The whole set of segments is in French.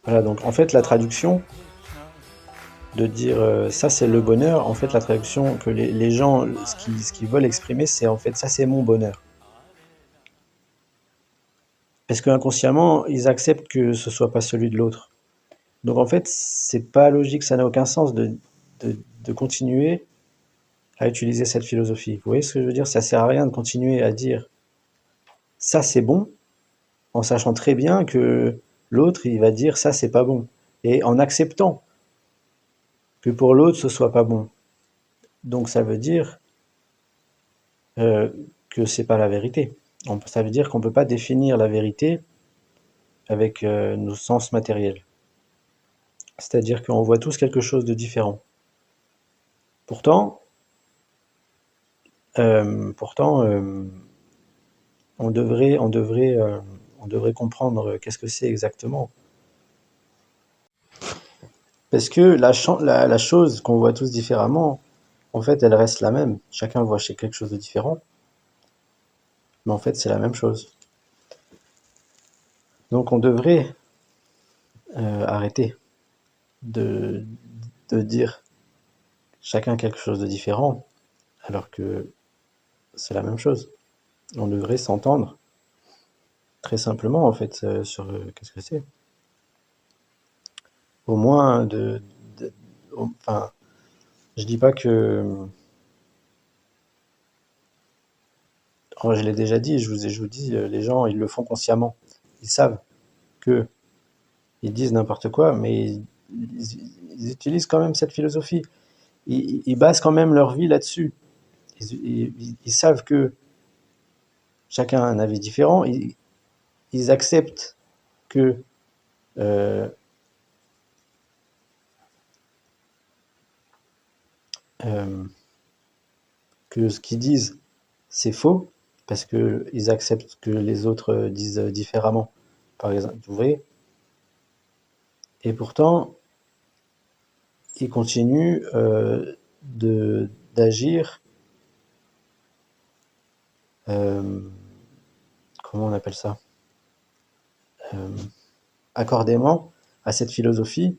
Voilà, donc en fait la traduction de dire ça c'est le bonheur, en fait la traduction que les gens, ce qu'ils veulent exprimer, c'est en fait ça c'est mon bonheur. Parce que inconsciemment, ils acceptent que ce soit pas celui de l'autre. Donc en fait, c'est pas logique, ça n'a aucun sens de continuer à utiliser cette philosophie. Vous voyez ce que je veux dire? Ça sert à rien de continuer à dire ça c'est bon, en sachant très bien que l'autre il va dire ça c'est pas bon. Et en acceptant que pour l'autre ce soit pas bon. Donc ça veut dire que c'est pas la vérité. Ça veut dire qu'on peut pas définir la vérité avec nos sens matériels. C'est-à-dire qu'on voit tous quelque chose de différent. Pourtant, pourtant, on devrait comprendre qu'est-ce que c'est exactement. Parce que la chose qu'on voit tous différemment, en fait, elle reste la même. Chacun voit chez quelque chose de différent, mais en fait, c'est la même chose. Donc, on devrait arrêter de, de dire chacun quelque chose de différent, alors que c'est la même chose. On devrait s'entendre très simplement, en fait, sur qu'est-ce que c'est. Au moins, enfin, je dis pas que, oh, je l'ai déjà dit, je vous dis, les gens, ils le font consciemment. Ils savent que ils disent n'importe quoi, mais ils utilisent quand même cette philosophie. Ils basent quand même leur vie là-dessus. Ils savent que chacun a un avis différent. Ils acceptent que, euh, euh, que ce qu'ils disent, c'est faux, parce qu'ils acceptent que les autres disent différemment. Par exemple, vous voyez. Et pourtant, ils continuent d'agir, euh, comment on appelle ça, euh, accordément à cette philosophie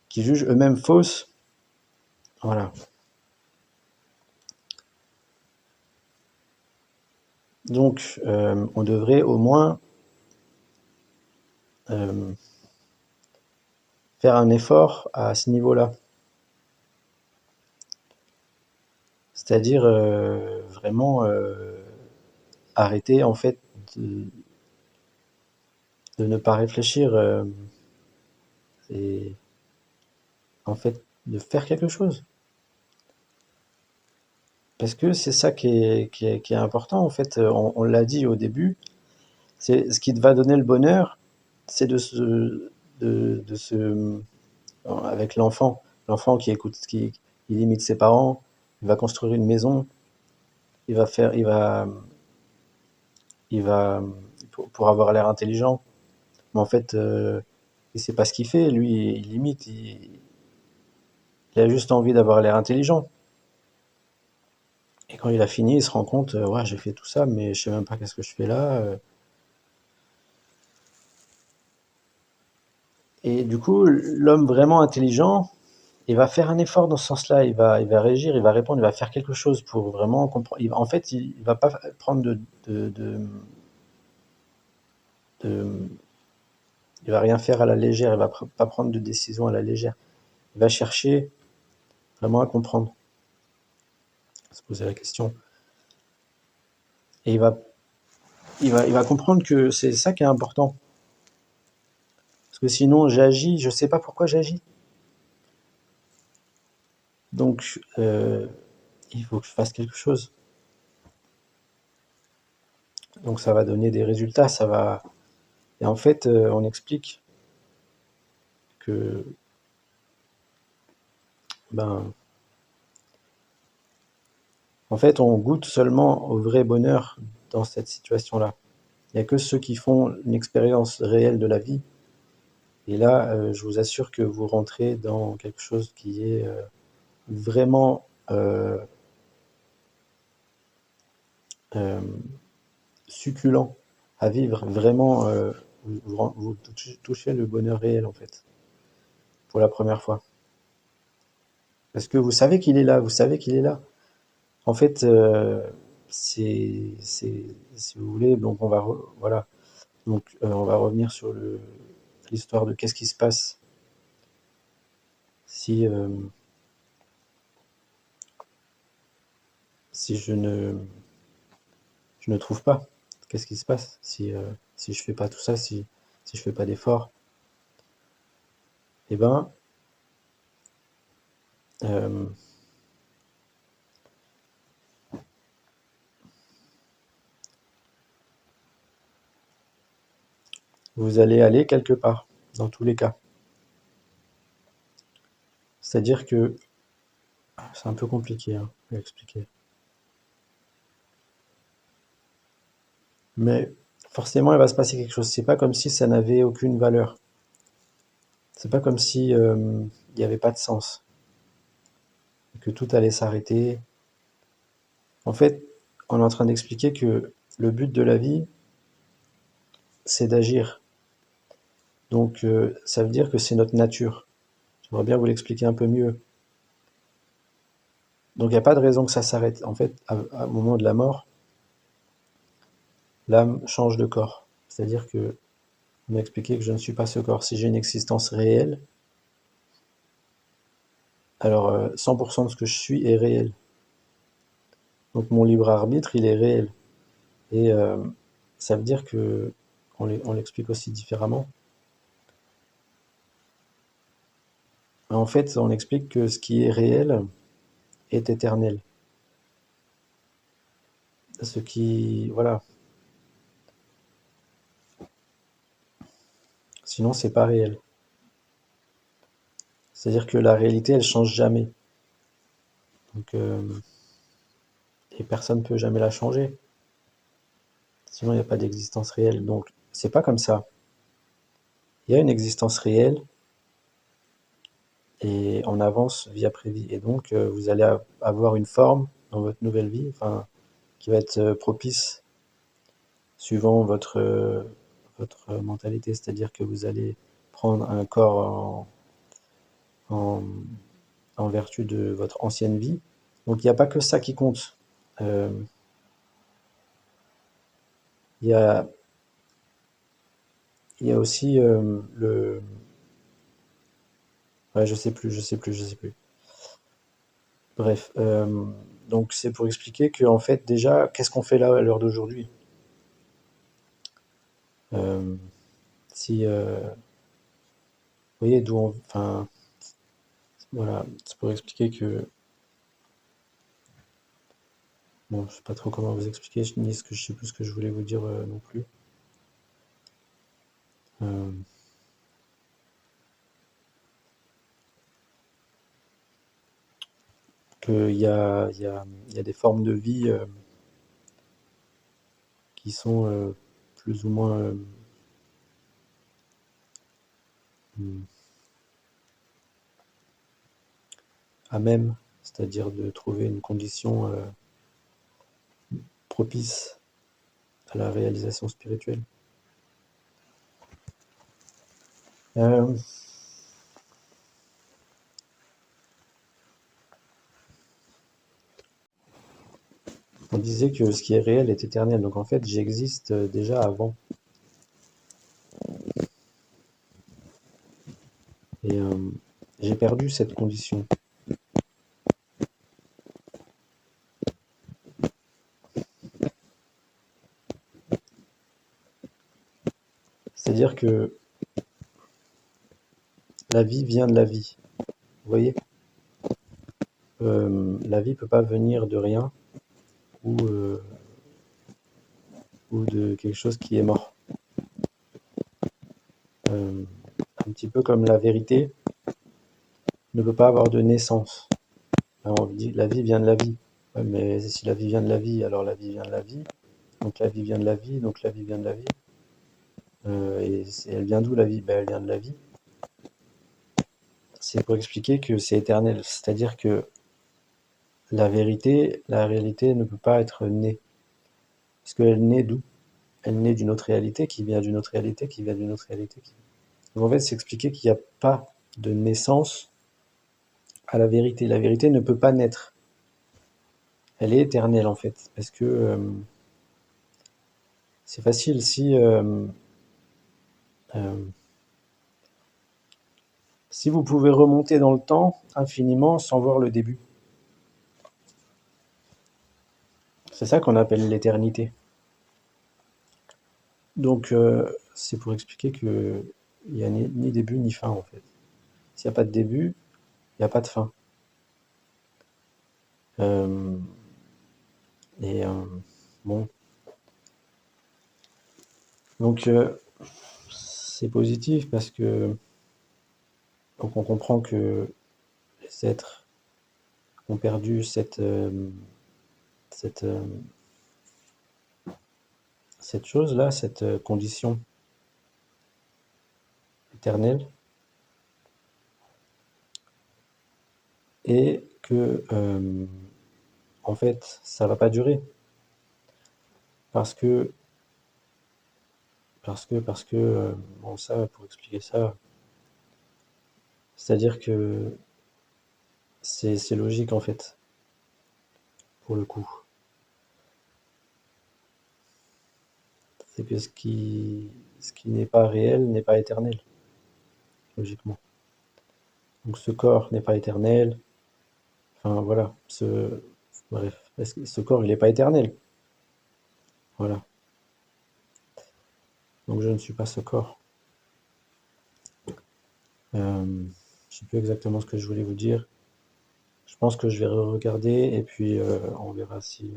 qui jugent eux-mêmes fausse. Voilà. Donc, on devrait au moins euh, faire un effort à ce niveau-là. C'est-à-dire vraiment arrêter en fait de, de ne pas réfléchir et en fait de faire quelque chose. Parce que c'est ça qui est important en fait. On l'a dit au début, c'est ce qui te va donner le bonheur, c'est de se avec l'enfant qui écoute, qui il imite ses parents, il va construire une maison, il va faire, il va pour avoir l'air intelligent, mais en fait, il sait pas ce qu'il fait, lui, il imite, il a juste envie d'avoir l'air intelligent. Et quand il a fini, il se rend compte, ouais, j'ai fait tout ça, mais je sais même pas qu'est-ce que je fais là. Et du coup, l'homme vraiment intelligent, il va faire un effort dans ce sens-là, il va réagir, il va répondre, il va faire quelque chose pour vraiment comprendre. En fait, il va pas prendre de- il va rien faire à la légère, il va pas prendre de décision à la légère. Il va chercher vraiment à comprendre, à se poser la question. Et il va comprendre que c'est ça qui est important. Parce que sinon, j'agis, je sais pas pourquoi j'agis. Donc, il faut que je fasse quelque chose. Donc, ça va donner des résultats, ça va. Et en fait, on explique que, ben, en fait, on goûte seulement au vrai bonheur dans cette situation-là. Il n'y a que ceux qui font une expérience réelle de la vie. Et là, je vous assure que vous rentrez dans quelque chose qui est vraiment euh, succulent à vivre, vraiment. vous touchez le bonheur réel, en fait, pour la première fois. Parce que vous savez qu'il est là, vous savez qu'il est là. En fait, si vous voulez, donc voilà. Donc, on va revenir sur l'histoire de qu'est-ce qui se passe si, si je ne trouve pas. Qu'est-ce qui se passe si je fais pas tout ça, si je fais pas d'efforts? Eh ben, euh, vous allez aller quelque part, dans tous les cas. C'est-à-dire que c'est un peu compliqué hein, à expliquer. Mais forcément, il va se passer quelque chose. C'est pas comme si ça n'avait aucune valeur. C'est pas comme si il n'y avait pas de sens, que tout allait s'arrêter. En fait, on est en train d'expliquer que le but de la vie, c'est d'agir. Donc, ça veut dire que c'est notre nature. J'aimerais bien vous l'expliquer un peu mieux. Donc, il n'y a pas de raison que ça s'arrête. En fait, au moment de la mort, l'âme change de corps. C'est-à-dire que on m'a expliqué que je ne suis pas ce corps. Si j'ai une existence réelle, alors 100% de ce que je suis est réel. Donc mon libre arbitre, il est réel. Et ça veut dire que, on l'explique aussi différemment. En fait, on explique que ce qui est réel est éternel. Ce qui, voilà. Sinon, c'est pas réel. C'est-à-dire que la réalité, elle change jamais. Donc, et personne peut jamais la changer. Sinon, il n'y a pas d'existence réelle. Donc, c'est pas comme ça. Il y a une existence réelle et on avance vie après vie. Et donc, vous allez avoir une forme dans votre nouvelle vie, enfin, qui va être propice suivant votre mentalité. C'est-à-dire que vous allez prendre un corps en, en vertu de votre ancienne vie. Donc, il n'y a pas que ça qui compte. Euh, Il y a, il y a aussi le... Ouais, je sais plus. Bref, donc c'est pour expliquer que en fait déjà, qu'est-ce qu'on fait là à l'heure d'aujourd'hui? Euh, si, vous voyez d'où on... Enfin, voilà, c'est pour expliquer que... Bon, je sais pas trop comment vous expliquer, ni ce que je sais plus ce que je voulais vous dire non plus. Euh, il y a des formes de vie qui sont plus ou moins à même, c'est-à-dire de trouver une condition propice à la réalisation spirituelle. Euh, on disait que ce qui est réel est éternel, donc en fait j'existe déjà avant. Et j'ai perdu cette condition. C'est-à-dire que la vie vient de la vie. Vous voyez? La vie peut pas venir de rien ou ou de quelque chose qui est mort. Euh, un petit peu comme la vérité ne peut pas avoir de naissance. Alors, on dit la vie vient de la vie. Ouais, mais si la vie vient de la vie, alors la vie vient de la vie. Donc la vie vient de la vie, donc la vie vient de la vie. Elle vient d'où la vie? Ben, elle vient de la vie. C'est pour expliquer que c'est éternel. C'est-à-dire que la vérité, la réalité ne peut pas être née. Parce qu'elle naît d'où? elle naît d'une autre réalité, qui vient d'une autre réalité, qui vient d'une autre réalité. Donc en fait, c'est expliquer qu'il n'y a pas de naissance à la vérité. La vérité ne peut pas naître. Elle est éternelle en fait, parce que c'est facile euh, si vous pouvez remonter dans le temps infiniment sans voir le début. C'est ça qu'on appelle l'éternité. Donc c'est pour expliquer que il n'y a ni début ni fin en fait. S'il n'y a pas de début, il n'y a pas de fin. Euh, et bon, donc c'est positif parce que donc on comprend que les êtres ont perdu cette, cette chose-là, cette condition éternelle, et que en fait ça va pas durer parce que bon, ça pour expliquer ça, c'est-à-dire que c'est logique en fait pour le coup. C'est que ce qui n'est pas réel n'est pas éternel, logiquement. Donc ce corps n'est pas éternel. Enfin voilà, bref, ce corps il n'est pas éternel. Voilà. Donc je ne suis pas ce corps. Je sais plus exactement ce que je voulais vous dire. Je pense que je vais regarder et puis on verra si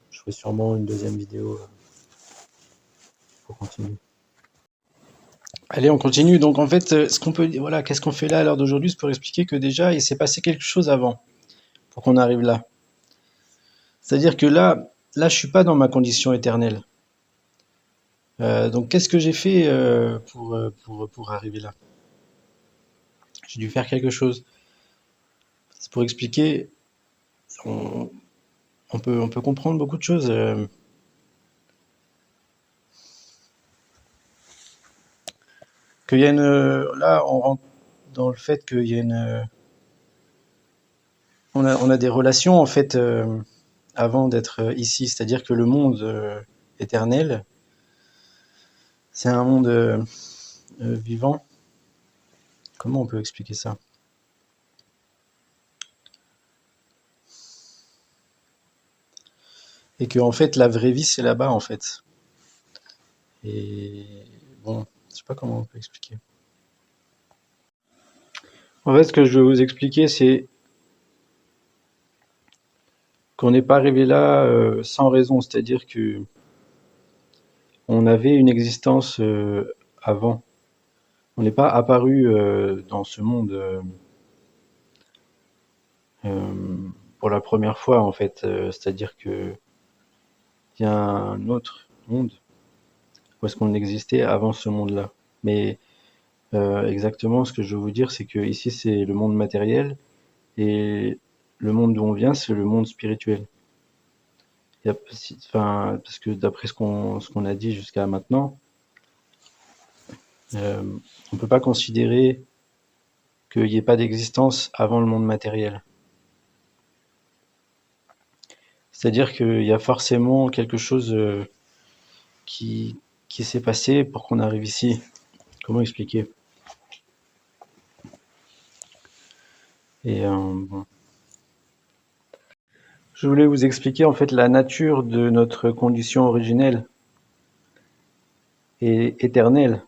je ferai sûrement une deuxième vidéo pour continuer. Allez, on continue. Donc en fait, ce qu'on peut, voilà, qu'est-ce qu'on fait là à l'heure d'aujourd'hui, c'est pour expliquer que déjà il s'est passé quelque chose avant pour qu'on arrive là. C'est-à-dire que là, je suis pas dans ma condition éternelle. Donc qu'est-ce que j'ai fait pour arriver là? J'ai dû faire quelque chose. C'est pour expliquer. On, on peut comprendre beaucoup de choses. Qu'il y a là, on rentre dans le fait qu'il y a on a des relations en fait avant d'être ici, c'est-à-dire que le monde éternel, c'est un monde vivant. Comment on peut expliquer ça? Et que en fait la vraie vie c'est là-bas en fait. Et bon, je sais pas comment on peut expliquer. En fait, ce que je veux vous expliquer, c'est qu'on n'est pas arrivé là sans raison, c'est-à-dire que on avait une existence avant. On n'est pas apparu dans ce monde pour la première fois en fait. C'est-à-dire que il y a un autre monde où est-ce qu'on existait avant ce monde-là. Mais exactement ce que je veux vous dire, c'est que ici c'est le monde matériel et le monde d'où on vient, c'est le monde spirituel. Enfin, parce que d'après ce qu'on a dit jusqu'à maintenant, on ne peut pas considérer qu'il n'y ait pas d'existence avant le monde matériel. C'est-à-dire qu'il y a forcément quelque chose qui, qui s'est passé pour qu'on arrive ici. Comment expliquer? Et bon. Je voulais vous expliquer en fait la nature de notre condition originelle et éternelle.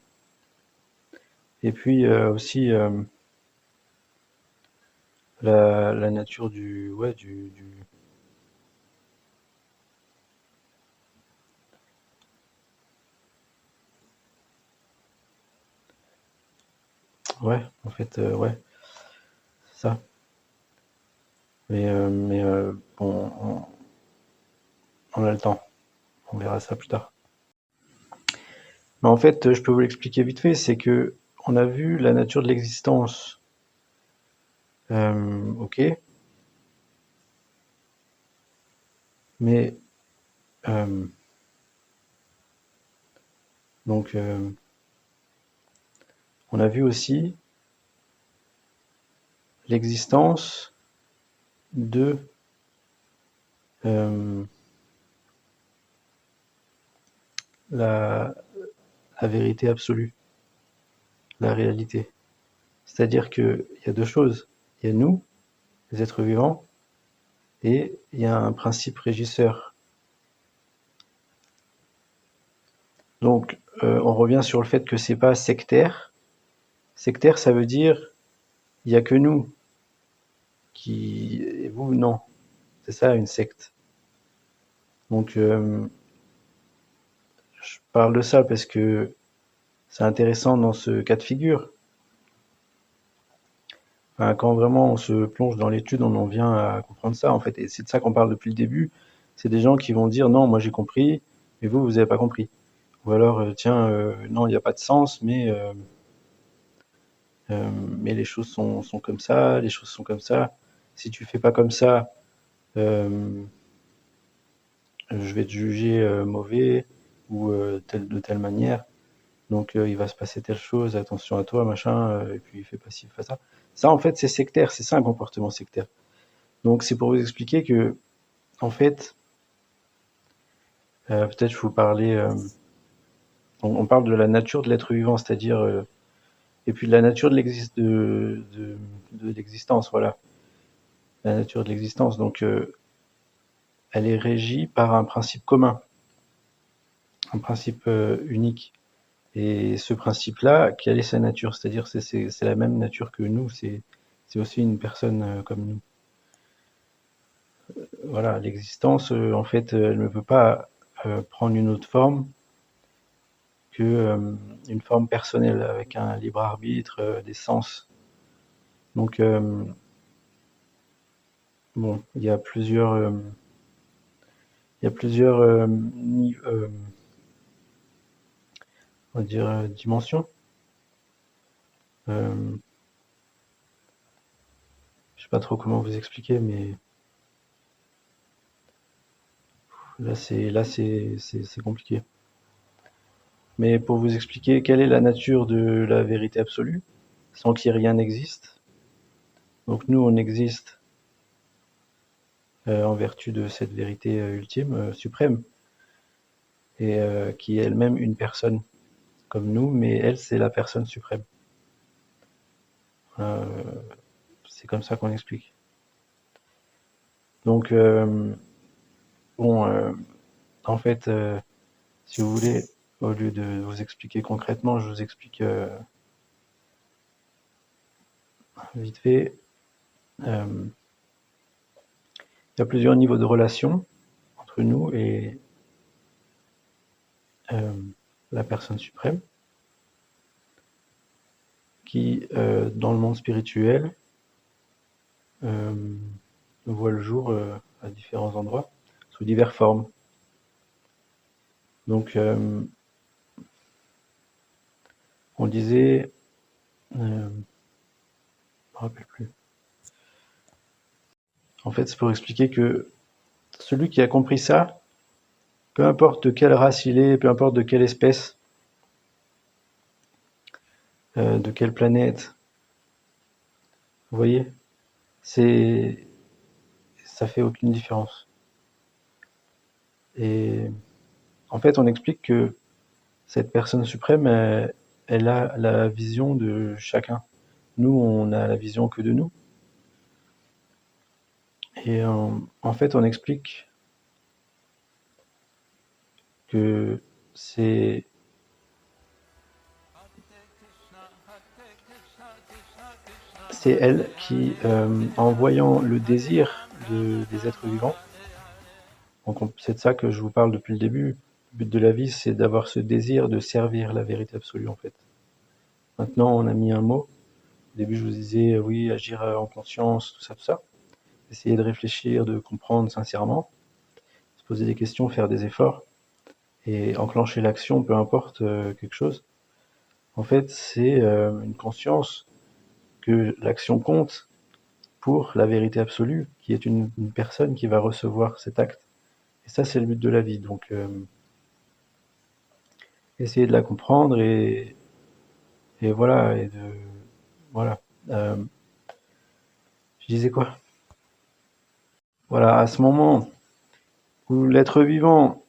Et puis aussi la nature ouais, en fait, ouais, c'est ça. Mais bon, on a le temps. On verra ça plus tard. Mais en fait, je peux vous l'expliquer vite fait, c'est que on a vu la nature de l'existence. Ok, mais Donc, on a vu aussi l'existence de la vérité absolue, la réalité. C'est-à-dire qu'il y a deux choses. Il y a nous, les êtres vivants, et il y a un principe régisseur. Donc, on revient sur le fait que c'est pas sectaire. Sectaire, ça veut dire il y a que nous qui et vous non. C'est ça une secte. Donc, je parle de ça parce que c'est intéressant dans ce cas de figure. Enfin, quand vraiment on se plonge dans l'étude, on en vient à comprendre ça en fait. Et c'est de ça qu'on parle depuis le début. C'est des gens qui vont dire non, moi j'ai compris, mais vous n'avez pas compris. Ou alors, tiens, non, il n'y a pas de sens, mais les choses sont comme ça, les choses sont comme ça. Si tu fais pas comme ça, euh, je vais te juger mauvais ou de telle manière. Donc il va se passer telle chose, attention à toi, machin, et puis fais pas ci, fais ça. Ça, en fait, c'est sectaire, c'est ça un comportement sectaire. Donc c'est pour vous expliquer que, en fait, peut-être je vous parler, on parle de la nature de l'être vivant, c'est-à-dire, et puis de la nature de l'existence, voilà, la nature de l'existence. Donc elle est régie par un principe commun, un principe unique. Et ce principe-là, quelle est sa nature? C'est-à-dire c'est la même nature que nous, c'est aussi une personne comme nous. Voilà, l'existence, en fait, elle ne peut pas prendre une autre forme que une forme personnelle avec un libre arbitre, des sens. Donc, bon, il y a plusieurs on va dire, dimensions. Euh, je sais pas trop comment vous expliquer, mais là c'est compliqué. Mais pour vous expliquer quelle est la nature de la vérité absolue, sans qu'il rien n'existe. Donc nous, on existe en vertu de cette vérité ultime, suprême, et qui est elle-même une personne comme nous, mais elle, c'est la personne suprême. Euh, c'est comme ça qu'on explique. Donc, bon, en fait, si vous voulez, au lieu de vous expliquer concrètement, je vous explique vite fait. Il y a plusieurs niveaux de relations entre nous et euh, la personne suprême qui, dans le monde spirituel, euh, voit le jour à différents endroits, sous diverses formes. Donc, on disait, je ne me rappelle plus. En fait, c'est pour expliquer que celui qui a compris ça, peu importe de quelle race il est, peu importe de quelle espèce, de quelle planète, vous voyez, c'est, ça fait aucune différence. Et en fait, on explique que cette personne suprême, elle a la vision de chacun. Nous, on a la vision que de nous. Et en fait, on explique que c'est elle qui, en voyant le désir des êtres vivants, donc c'est de ça que je vous parle depuis le début, le but de la vie, c'est d'avoir ce désir de servir la vérité absolue, en fait. Maintenant, on a mis un mot. Au début, je vous disais, oui, agir en conscience, tout ça, tout ça. Essayer de réfléchir, de comprendre sincèrement, se poser des questions, faire des efforts, et enclencher l'action, peu importe quelque chose. En fait, c'est une conscience que l'action compte pour la vérité absolue, qui est une personne qui va recevoir cet acte. Et ça, c'est le but de la vie. Donc, essayer de la comprendre et voilà, et de voilà. Je disais quoi? Voilà, à ce moment où l'être vivant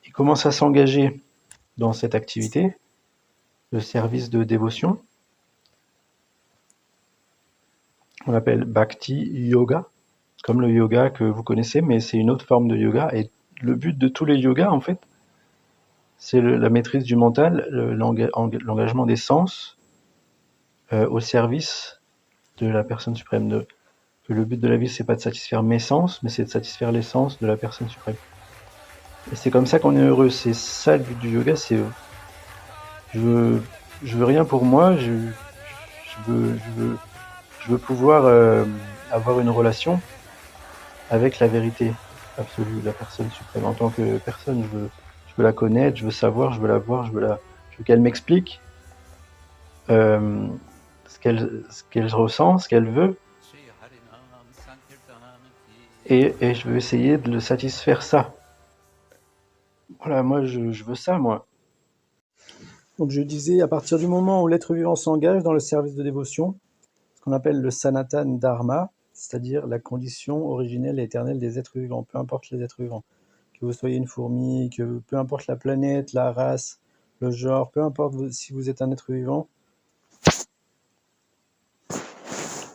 il commence à s'engager dans cette activité, le service de dévotion, on l'appelle Bhakti Yoga, comme le yoga que vous connaissez, mais c'est une autre forme de yoga. Et le but de tous les yogas, en fait, c'est la maîtrise du mental, l'engagement des sens au service de la personne suprême. Le but de la vie, c'est pas de satisfaire mes sens, mais c'est de satisfaire les sens de la personne suprême. Et c'est comme ça qu'on est heureux. C'est ça le but du yoga. C'est je veux, je veux rien pour moi. Je veux pouvoir avoir une relation avec la vérité absolue, la personne suprême. En tant que personne, je veux la connaître, je veux savoir, je veux la voir, je veux qu'elle m'explique euh, ce qu'elle ressent, ce qu'elle veut, et je veux essayer de le satisfaire ça. Voilà, moi je veux ça, moi. Donc je disais, à partir du moment où l'être vivant s'engage dans le service de dévotion, ce qu'on appelle le Sanatan Dharma, c'est-à-dire la condition originelle et éternelle des êtres vivants, peu importe les êtres vivants. Que vous soyez une fourmi, que peu importe la planète, la race, le genre, peu importe si vous êtes un être vivant,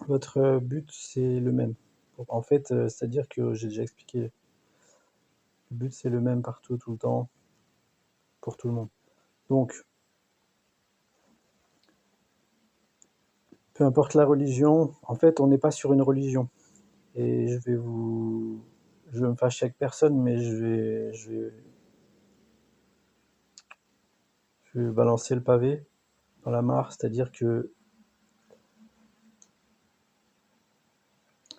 votre but c'est le même. En fait, c'est-à-dire que j'ai déjà expliqué, le but c'est le même partout, tout le temps, pour tout le monde. Donc, peu importe la religion, en fait, on n'est pas sur une religion. Et je vais me fâcher avec personne, mais je vais balancer le pavé dans la mare, c'est-à-dire que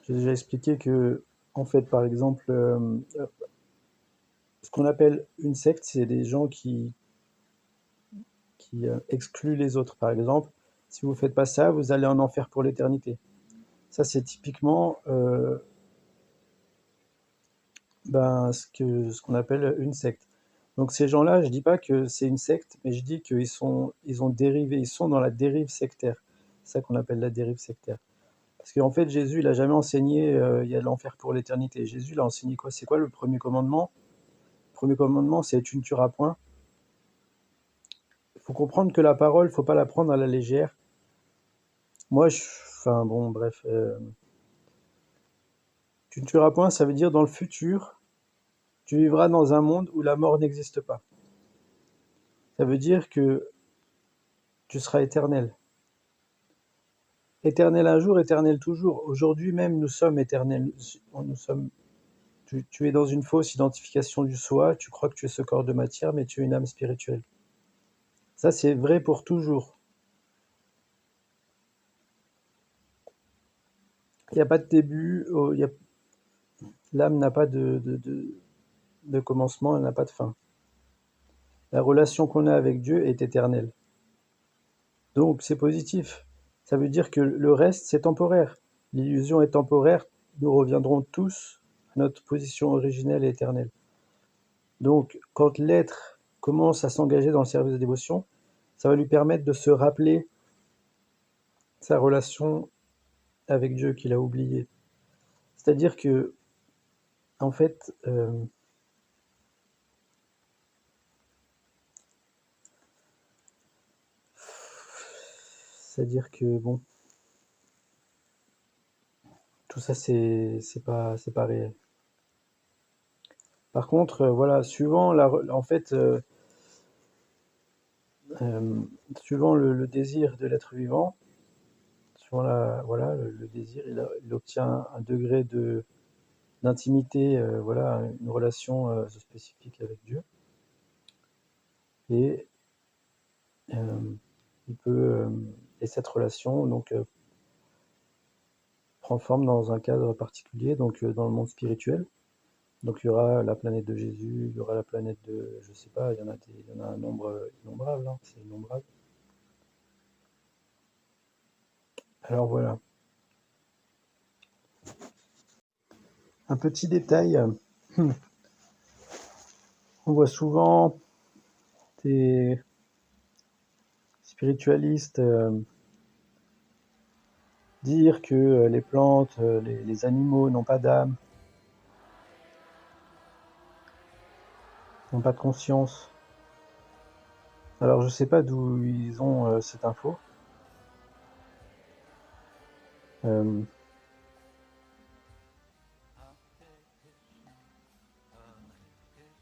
j'ai déjà expliqué que, en fait, par exemple, ce qu'on appelle une secte, c'est des gens qui excluent les autres. Par exemple, si vous ne faites pas ça, vous allez en enfer pour l'éternité. Ça, c'est typiquement ce qu'on appelle une secte. Donc ces gens-là, je dis pas que c'est une secte, mais je dis ils ont dérivé, ils sont dans la dérive sectaire. C'est ça qu'on appelle la dérive sectaire. Parce qu'en fait, Jésus, il a jamais enseigné il y a l'enfer pour l'éternité. Jésus, il a enseigné quoi? C'est quoi le premier commandement? Le premier commandement, c'est tu ne tueras point. Il faut comprendre que la parole, faut pas la prendre à la légère. Moi, enfin bon, bref, tu ne tueras point, ça veut dire dans le futur, tu vivras dans un monde où la mort n'existe pas. Ça veut dire que tu seras éternel. Éternel un jour, éternel toujours. Aujourd'hui même, nous sommes éternels. Tu es dans une fausse identification du soi. Tu crois que tu es ce corps de matière, mais tu es une âme spirituelle. Ça, c'est vrai pour toujours. Il n'y a pas de début. L'âme n'a pas de commencement, elle n'a pas de fin. La relation qu'on a avec Dieu est éternelle. Donc, c'est positif. Ça veut dire que le reste, c'est temporaire. L'illusion est temporaire. Nous reviendrons tous à notre position originelle et éternelle. Donc, quand l'être commence à s'engager dans le service de dévotion, ça va lui permettre de se rappeler sa relation avec Dieu qu'il a oubliée. C'est-à-dire que, en fait, c'est-à-dire que bon, tout ça c'est pas réel. Par contre, voilà, en fait, euh, suivant le désir de l'être vivant, suivant voilà, le désir, il obtient un degré d'intimité, voilà, une relation spécifique avec Dieu. Et il peut, et cette relation donc prend forme dans un cadre particulier, donc dans le monde spirituel. Donc il y aura la planète de Jésus, il y aura la planète de, je sais pas, il y en a un nombre innombrable, hein, c'est innombrable. Alors voilà, un petit détail, on voit souvent des spiritualistes dire que les plantes, les animaux n'ont pas d'âme, n'ont pas de conscience. Alors je sais pas d'où ils ont cette info. Je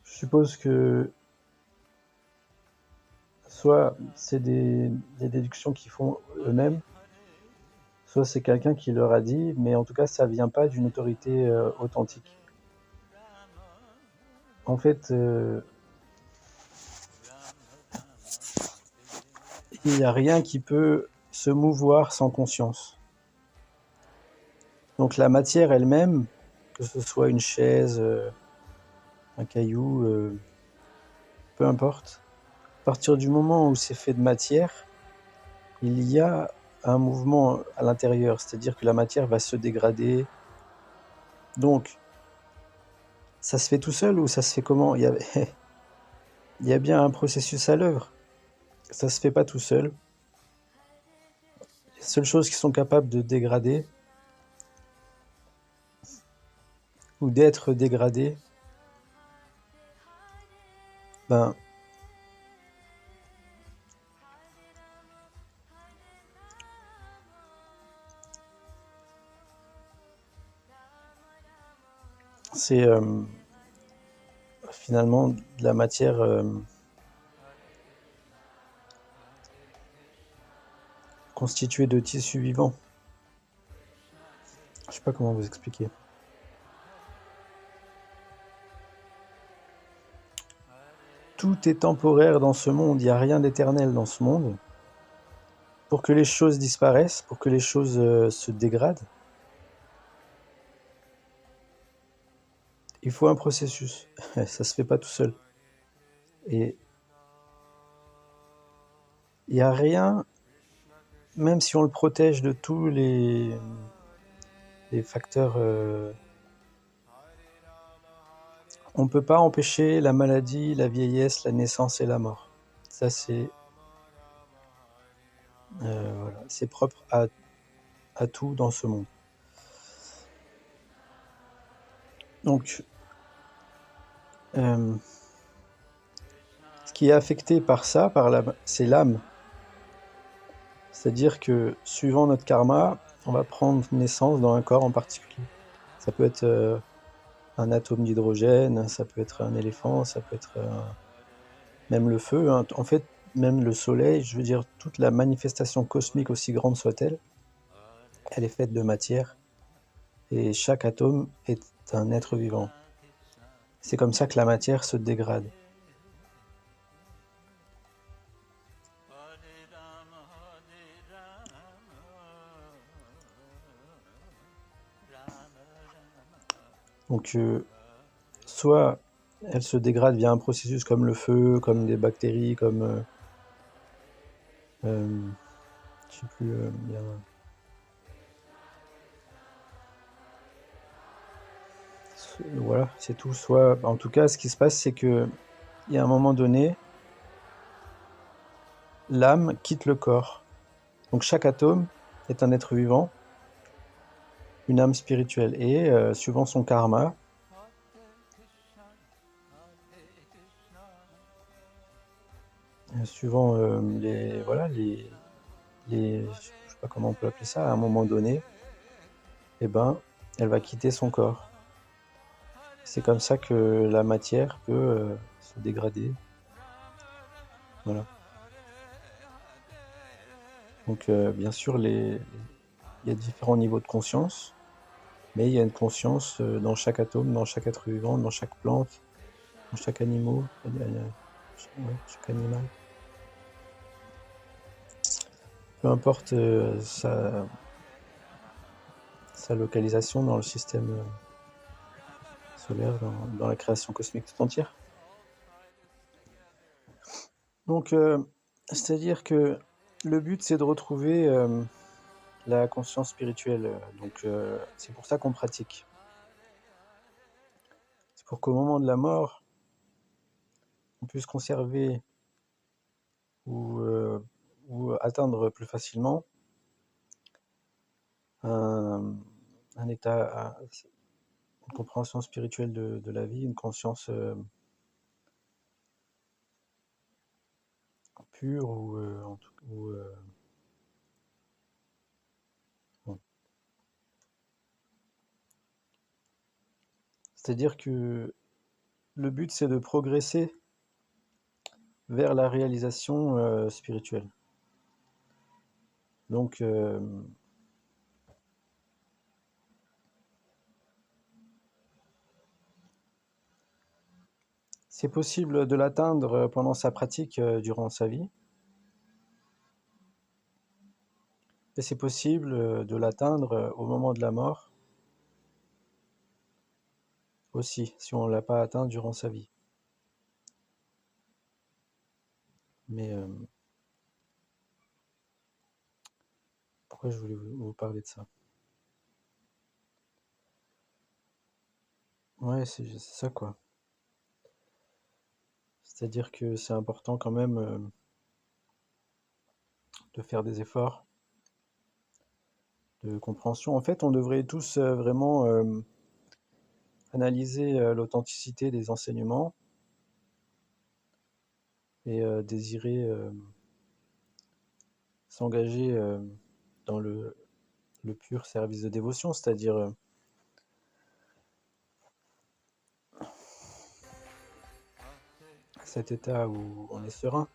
suppose que soit c'est des déductions qu'ils font eux-mêmes, soit c'est quelqu'un qui leur a dit, mais en tout cas ça vient pas d'une autorité authentique. En fait, il n'y a rien qui peut se mouvoir sans conscience. Donc la matière elle-même, que ce soit une chaise, un caillou, peu importe, à partir du moment où c'est fait de matière, il y a un mouvement à l'intérieur, c'est-à-dire que la matière va se dégrader. Donc, ça se fait tout seul ou ça se fait comment? Il y a bien un processus à l'œuvre. Ça se fait pas tout seul. Les seules choses qui sont capables de dégrader ou d'être dégradées, ben, c'est finalement de la matière constituée de tissus vivants. Je sais pas comment vous expliquer. Tout est temporaire dans ce monde, il n'y a rien d'éternel dans ce monde. Pour que les choses disparaissent, pour que les choses se dégradent, il faut un processus. Ça se fait pas tout seul. Et il n'y a rien, même si on le protège de tous les facteurs, on ne peut pas empêcher la maladie, la vieillesse, la naissance et la mort. Ça, c'est voilà, c'est propre à tout dans ce monde. Donc, ce qui est affecté par ça, c'est l'âme. C'est-à-dire que suivant notre karma, on va prendre naissance dans un corps en particulier. Ça peut être un atome d'hydrogène, ça peut être un éléphant, ça peut être même le feu. Hein. En fait, même le soleil, je veux dire, toute la manifestation cosmique, aussi grande soit-elle, elle est faite de matière. Et chaque atome est un être vivant. C'est comme ça que la matière se dégrade. Donc, soit elle se dégrade via un processus comme le feu, comme des bactéries, comme je sais plus, il y a voilà, c'est tout. Soit, en tout cas, ce qui se passe, c'est que il y a un moment donné, l'âme quitte le corps. Donc chaque atome est un être vivant, une âme spirituelle, et suivant son karma, suivant je sais pas comment on peut appeler ça, à un moment donné, eh ben, elle va quitter son corps. C'est comme ça que la matière peut se dégrader. Voilà. Donc, bien sûr, il y a différents niveaux de conscience, mais il y a une conscience dans chaque atome, dans chaque être vivant, dans chaque plante, dans chaque animal. Chaque animal. Peu importe sa localisation dans le système solaire, dans la création cosmique tout entière. Donc, c'est-à-dire que le but, c'est de retrouver la conscience spirituelle. Donc, c'est pour ça qu'on pratique. C'est pour qu'au moment de la mort, on puisse conserver ou, ou atteindre plus facilement un, un état, une compréhension spirituelle de la vie, une conscience pure ou, bon. C'est-à-dire que le but c'est de progresser vers la réalisation spirituelle. Donc c'est possible de l'atteindre pendant sa pratique durant sa vie, et c'est possible de l'atteindre au moment de la mort aussi, si on ne l'a pas atteint durant sa vie. Mais pourquoi je voulais vous parler de ça? Ouais, c'est ça quoi. C'est-à-dire que c'est important quand même de faire des efforts de compréhension. En fait, on devrait tous vraiment analyser l'authenticité des enseignements et désirer s'engager dans le pur service de dévotion, c'est-à-dire cet état où on est serein.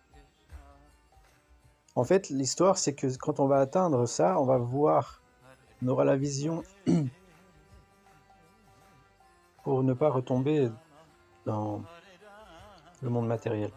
En fait, l'histoire, c'est que quand on va atteindre ça, on va voir, on aura la vision pour ne pas retomber dans le monde matériel.